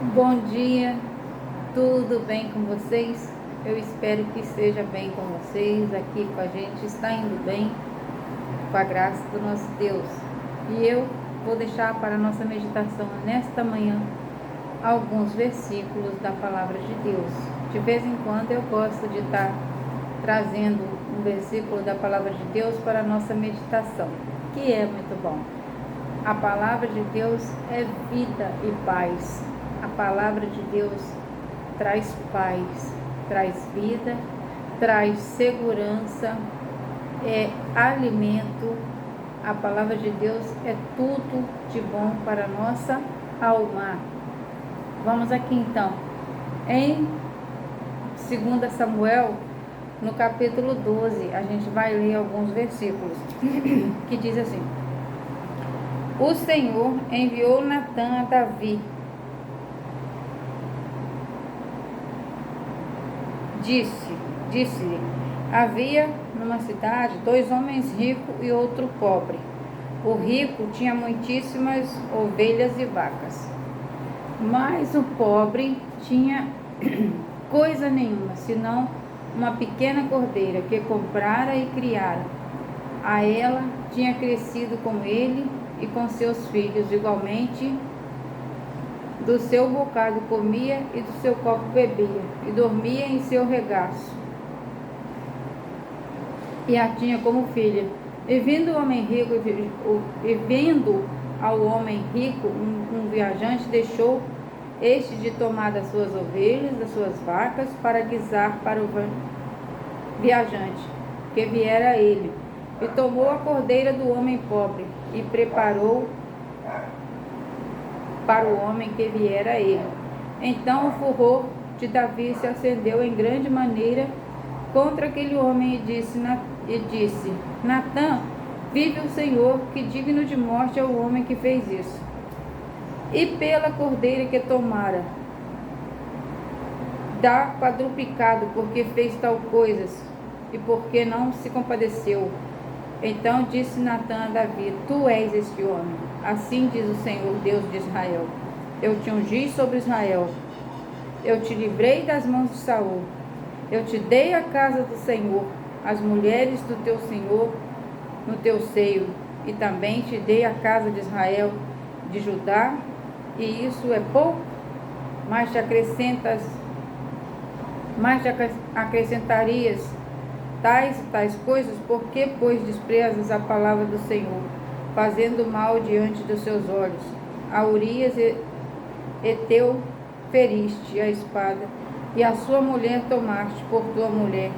Bom dia, tudo bem com vocês? Eu espero que esteja bem com vocês, aqui com a gente, está indo bem, com a graça do nosso Deus. E eu vou deixar para a nossa meditação nesta manhã alguns versículos da Palavra de Deus. De vez em quando eu gosto de estar trazendo um versículo da Palavra de Deus para a nossa meditação, que é muito bom. A Palavra de Deus é vida e paz. A Palavra de Deus traz paz, traz vida, traz segurança, é alimento. A Palavra de Deus é tudo de bom para a nossa alma. Vamos aqui então, em 2 Samuel, no capítulo 12, a gente vai ler alguns versículos, que diz assim: O Senhor enviou Natã a Davi. Disse-lhe, havia numa cidade 2 homens ricos e outro pobre. O rico tinha muitíssimas ovelhas e vacas, mas o pobre tinha coisa nenhuma, senão uma pequena cordeira que comprara e criara. A ela tinha crescido com ele e com seus filhos igualmente. Do seu bocado comia e do seu copo bebia, e dormia em seu regaço, e a tinha como filha. E vendo ao homem rico um viajante, deixou este de tomar das suas ovelhas, das suas vacas, para guisar para o viajante, que viera a ele. E tomou a cordeira do homem pobre, e preparou para o homem que viera a ele. Então o furor de Davi se acendeu em grande maneira contra aquele homem e disse: Natã, vive o Senhor, que digno de morte é o homem que fez isso. E pela cordeira que tomara, dá quadruplicado, porque fez tal coisas, e porque não se compadeceu. Então disse Natã a Davi: Tu és este homem. Assim diz o Senhor, Deus de Israel: Eu te ungi sobre Israel. Eu te livrei das mãos de Saul. Eu te dei a casa do Senhor, as mulheres do teu Senhor no teu seio. E também te dei a casa de Israel, de Judá. E isso é pouco? Mas te acrescentarias tais coisas, porque, pois, desprezas a palavra do Senhor, fazendo mal diante dos seus olhos. A Urias Heteu feriste a espada, e a sua mulher tomaste por tua mulher,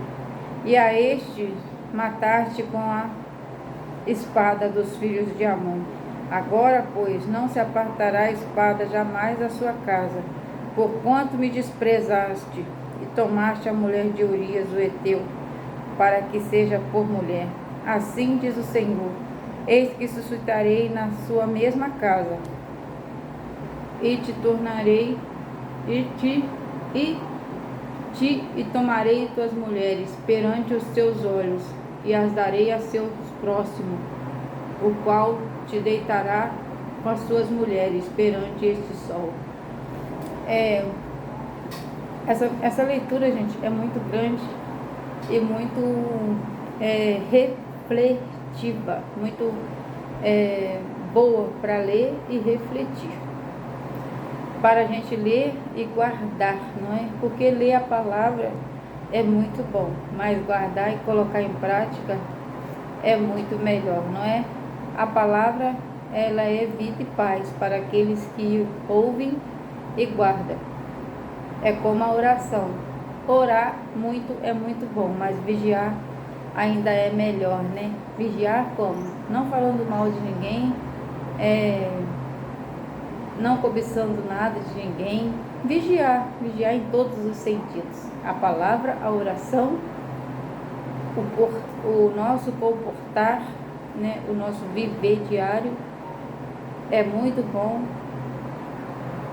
e a este mataste com a espada dos filhos de Amon. Agora, pois, não se apartará a espada jamais da sua casa, porquanto me desprezaste e tomaste a mulher de Urias o Heteu, para que seja por mulher. Assim diz o Senhor: Eis que suscitarei na sua mesma casa, e te tornarei, e tomarei tuas mulheres perante os teus olhos, e as darei a seus próximos, o qual te deitará com as suas mulheres perante este sol. Essa leitura, gente, é muito grande e muito reflexiva, muito boa para ler e refletir, para a gente ler e guardar, não é? Porque ler a palavra é muito bom, mas guardar e colocar em prática é muito melhor, não é? A palavra, ela é vida e paz para aqueles que ouvem e guardam. É como a oração. Orar muito é muito bom, mas vigiar ainda é melhor, né? Vigiar como? Não falando mal de ninguém, não cobiçando nada de ninguém. Vigiar em todos os sentidos. A palavra, a oração, o nosso comportar, né? O nosso viver diário é muito bom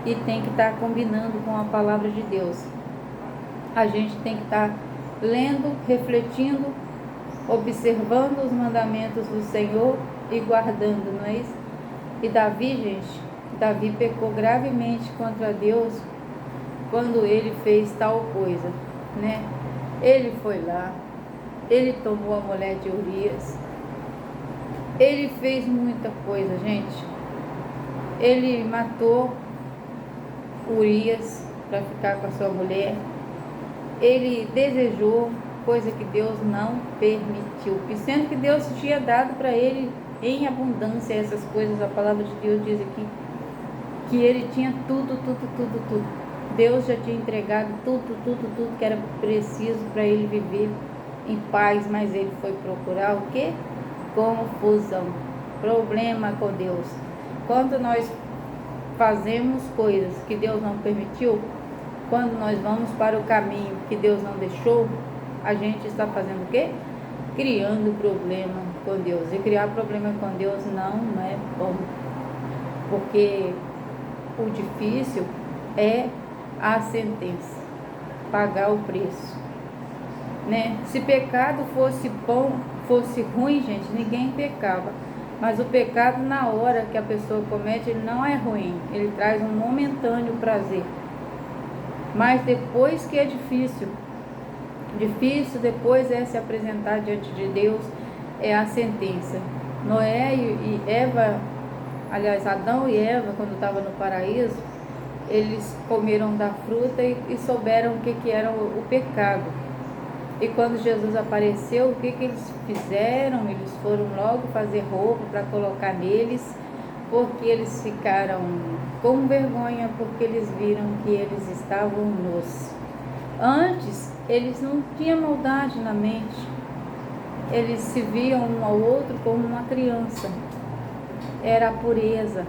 e tem que estar combinando com a palavra de Deus. A gente tem que estar lendo, refletindo, observando os mandamentos do Senhor e guardando, não é isso? E Davi, gente, Davi pecou gravemente contra Deus quando ele fez tal coisa, né? Ele foi lá, ele tomou a mulher de Urias, ele fez muita coisa, gente. Ele matou Urias para ficar com a sua mulher. Ele desejou coisa que Deus não permitiu, e sendo que Deus tinha dado para ele em abundância essas coisas. A palavra de Deus diz aqui que ele tinha tudo. Deus já tinha entregado tudo que era preciso para ele viver em paz, mas ele foi procurar o quê? Confusão, problema com Deus. Quando nós fazemos coisas que Deus não permitiu, quando nós vamos para o caminho que Deus não deixou, a gente está fazendo o quê? Criando problema com Deus. E criar problema com Deus não é bom, porque o difícil é a sentença, pagar o preço, né? Se pecado fosse bom, fosse ruim, gente, ninguém pecava. Mas o pecado, na hora que a pessoa comete, ele não é ruim, ele traz um momentâneo prazer. Mas depois que é difícil depois é se apresentar diante de Deus, é a sentença. Noé e Eva, aliás, Adão e Eva, quando estavam no paraíso, eles comeram da fruta e souberam o que era o pecado. E quando Jesus apareceu, o que eles fizeram? Eles foram logo fazer roupa para colocar neles, porque eles ficaram com vergonha, porque eles viram que eles estavam nus. Antes, eles não tinham maldade na mente, eles se viam um ao outro como uma criança, era a pureza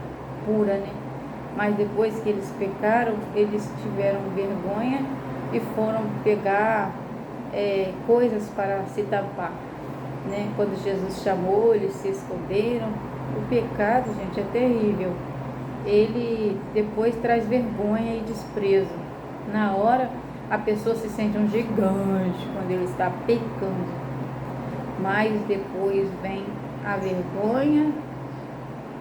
pura, né? Mas depois que eles pecaram, eles tiveram vergonha e foram pegar coisas para se tapar, né? Quando Jesus chamou, eles se esconderam. O pecado, gente, é terrível. Ele depois traz vergonha e desprezo. Na hora, a pessoa se sente um gigante quando ele está pecando. Mas depois vem a vergonha,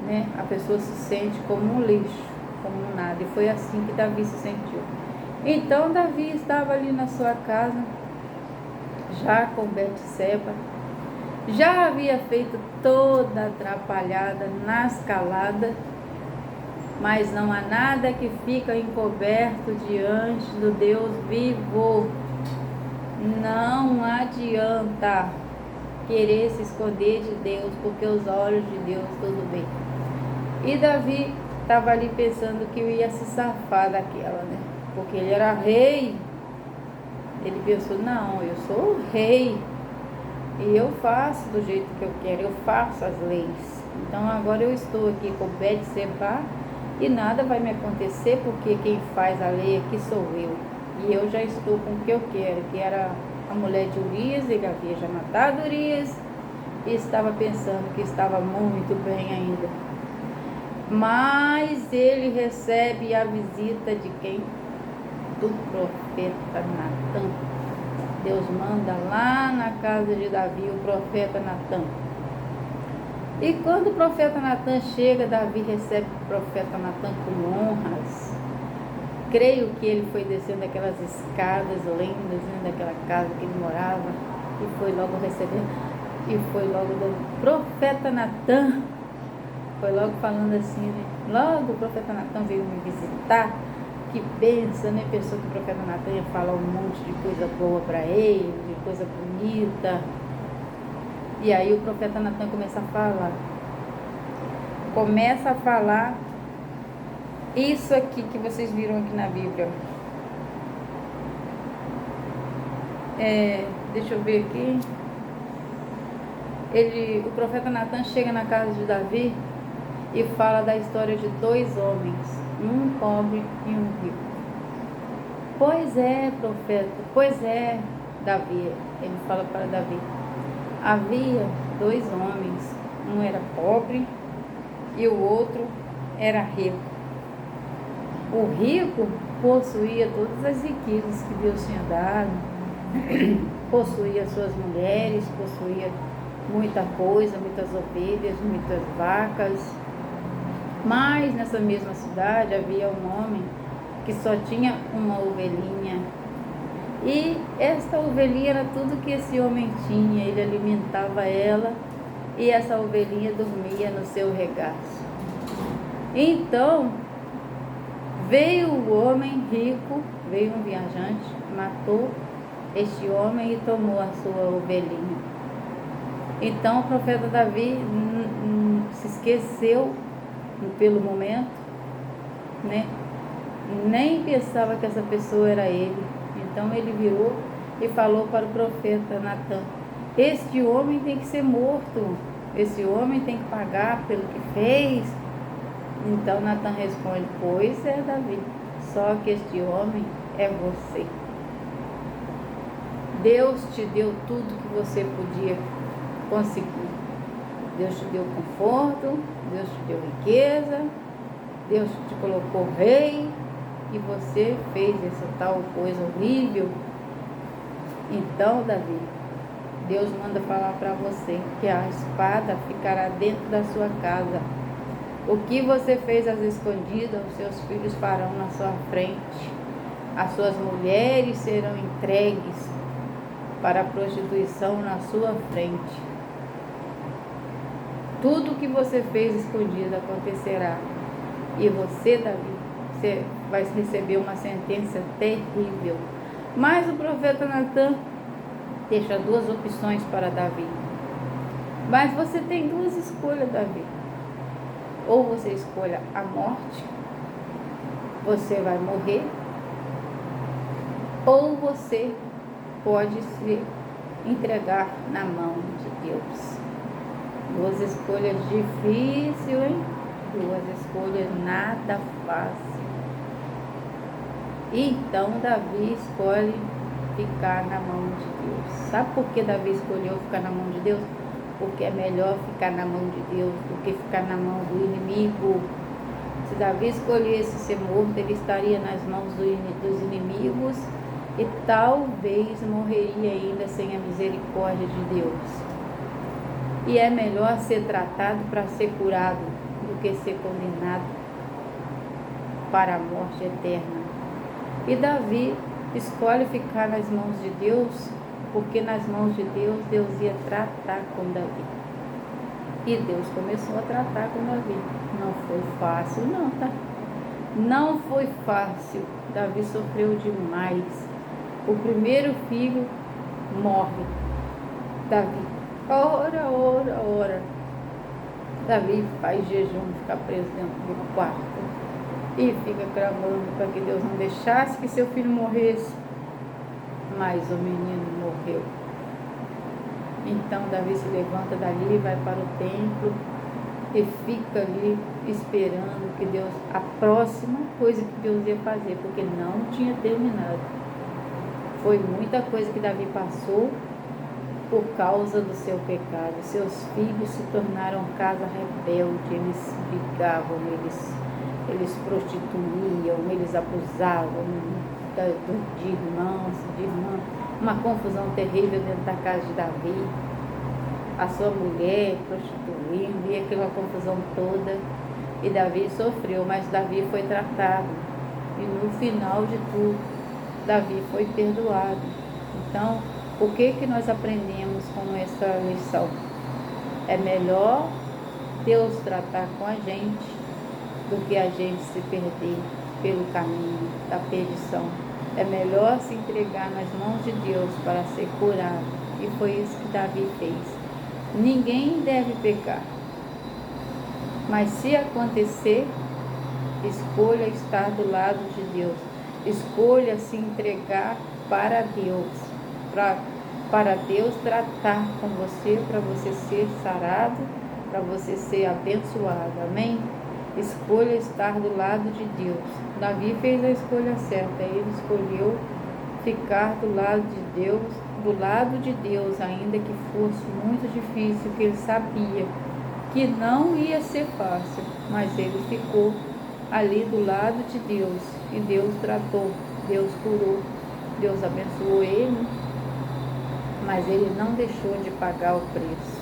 né? A pessoa se sente como um lixo, como um nada. E foi assim que Davi se sentiu. Então Davi estava ali na sua casa, já com Betseba, já havia feito toda atrapalhada nas caladas, mas não há nada que fica encoberto diante do Deus vivo. Não adianta querer se esconder de Deus, porque os olhos de Deus tudo bem. E Davi estava ali pensando que ia se safar daquela, né? Porque ele era rei. Ele pensou, não, eu sou o rei e eu faço do jeito que eu quero, eu faço as leis. Então agora eu estou aqui com Betseba e nada vai me acontecer, porque quem faz a lei aqui sou eu. E eu já estou com o que eu quero, que era a mulher de Urias. Ele havia já matado Urias e estava pensando que estava muito bem ainda. Mas ele recebe a visita de quem? Do profeta Natan. Deus manda lá na casa de Davi o profeta Natan. E quando o profeta Natan chega, Davi recebe o profeta Natan com honras. Creio que ele foi descendo aquelas escadas lendas, né, daquela casa que ele morava, e foi logo recebendo, e foi logo do profeta Natan, foi logo falando assim, né? Logo o profeta Natan veio me visitar. Que pensa, né? Pensou que o profeta Natan ia falar um monte de coisa boa para ele, de coisa bonita. E aí o profeta Natan começa a falar isso aqui que vocês viram aqui na Bíblia. Deixa eu ver aqui. O profeta Natan chega na casa de Davi e fala da história de dois homens, um pobre e um rico. Pois é, profeta, pois é, Davi, ele fala para Davi, havia dois homens, um era pobre e o outro era rico. O rico possuía todas as riquezas que Deus tinha dado, possuía suas mulheres, possuía muita coisa, muitas ovelhas, muitas vacas, Mas nessa mesma cidade havia um homem que só tinha uma ovelhinha. E esta ovelhinha era tudo que esse homem tinha. Ele alimentava ela e essa ovelhinha dormia no seu regaço. Então veio o homem rico, veio um viajante, matou este homem e tomou a sua ovelhinha. Então o profeta Davi se esqueceu pelo momento, né? Nem pensava que essa pessoa era ele. Então ele virou e falou para o profeta Natan: este homem tem que ser morto, esse homem tem que pagar pelo que fez. Então Natan responde: pois é, Davi, só que este homem é você. Deus te deu tudo que você podia conseguir. Deus te deu conforto, Deus te deu riqueza, Deus te colocou rei, e você fez essa tal coisa horrível. Então, Davi, Deus manda falar para você que a espada ficará dentro da sua casa. O que você fez às escondidas, os seus filhos farão na sua frente. As suas mulheres serão entregues para a prostituição na sua frente. Tudo que você fez escondido acontecerá. E você, Davi, você vai receber uma sentença terrível. Mas o profeta Natan deixa duas opções para Davi. Mas você tem duas escolhas, Davi. Ou você escolha a morte, você vai morrer, ou você pode se entregar na mão de Deus. Duas escolhas difíceis, hein? Duas escolhas nada fácil. Então Davi escolhe ficar na mão de Deus. Sabe por que Davi escolheu ficar na mão de Deus? Porque é melhor ficar na mão de Deus do que ficar na mão do inimigo. Se Davi escolhesse ser morto, ele estaria nas mãos dos inimigos e talvez morreria ainda sem a misericórdia de Deus. E é melhor ser tratado para ser curado do que ser condenado para a morte eterna. E Davi escolhe ficar nas mãos de Deus, porque nas mãos de Deus, Deus ia tratar com Davi. E Deus começou a tratar com Davi. Não foi fácil não, tá? Não foi fácil. Davi sofreu demais. O primeiro filho morre. Davi ora. Davi faz jejum, fica preso dentro do quarto e fica clamando para que Deus não deixasse que seu filho morresse. Mas o menino morreu. Então Davi se levanta dali, vai para o templo e fica ali esperando que Deus, a próxima coisa que Deus ia fazer, porque não tinha terminado. Foi muita coisa que Davi passou por causa do seu pecado. Seus filhos se tornaram casa rebelde, eles brigavam, eles prostituíam, eles abusavam de irmãos, de irmã. Uma confusão terrível dentro da casa de Davi. A sua mulher prostituindo, e aquela confusão toda. E Davi sofreu, mas Davi foi tratado. E no final de tudo, Davi foi perdoado. Então, o que nós aprendemos com essa lição? É melhor Deus tratar com a gente do que a gente se perder pelo caminho da perdição. É melhor se entregar nas mãos de Deus para ser curado. E foi isso que Davi fez. Ninguém deve pecar. Mas se acontecer, escolha estar do lado de Deus. Escolha se entregar para Deus. Para Deus tratar com você, para você ser sarado, para você ser abençoado. Amém? Escolha estar do lado de Deus. Davi fez a escolha certa. Ele escolheu ficar do lado de Deus, ainda que fosse muito difícil, que ele sabia que não ia ser fácil, mas ele ficou ali do lado de Deus, e Deus tratou, Deus curou, Deus abençoou ele, mas ele não deixou de pagar o preço.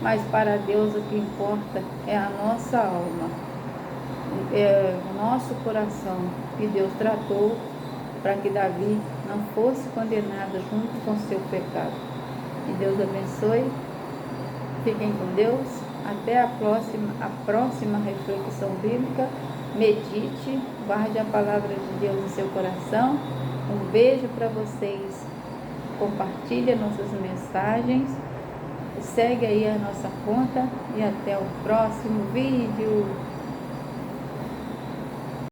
Mas para Deus o que importa é a nossa alma. o nosso coração que Deus tratou para que Davi não fosse condenado junto com seu pecado. Que Deus abençoe. Fiquem com Deus. Até a próxima reflexão bíblica. Medite, guarde a palavra de Deus em seu coração. Um beijo para vocês. Compartilhe nossas mensagens. Segue aí a nossa conta e até o próximo vídeo.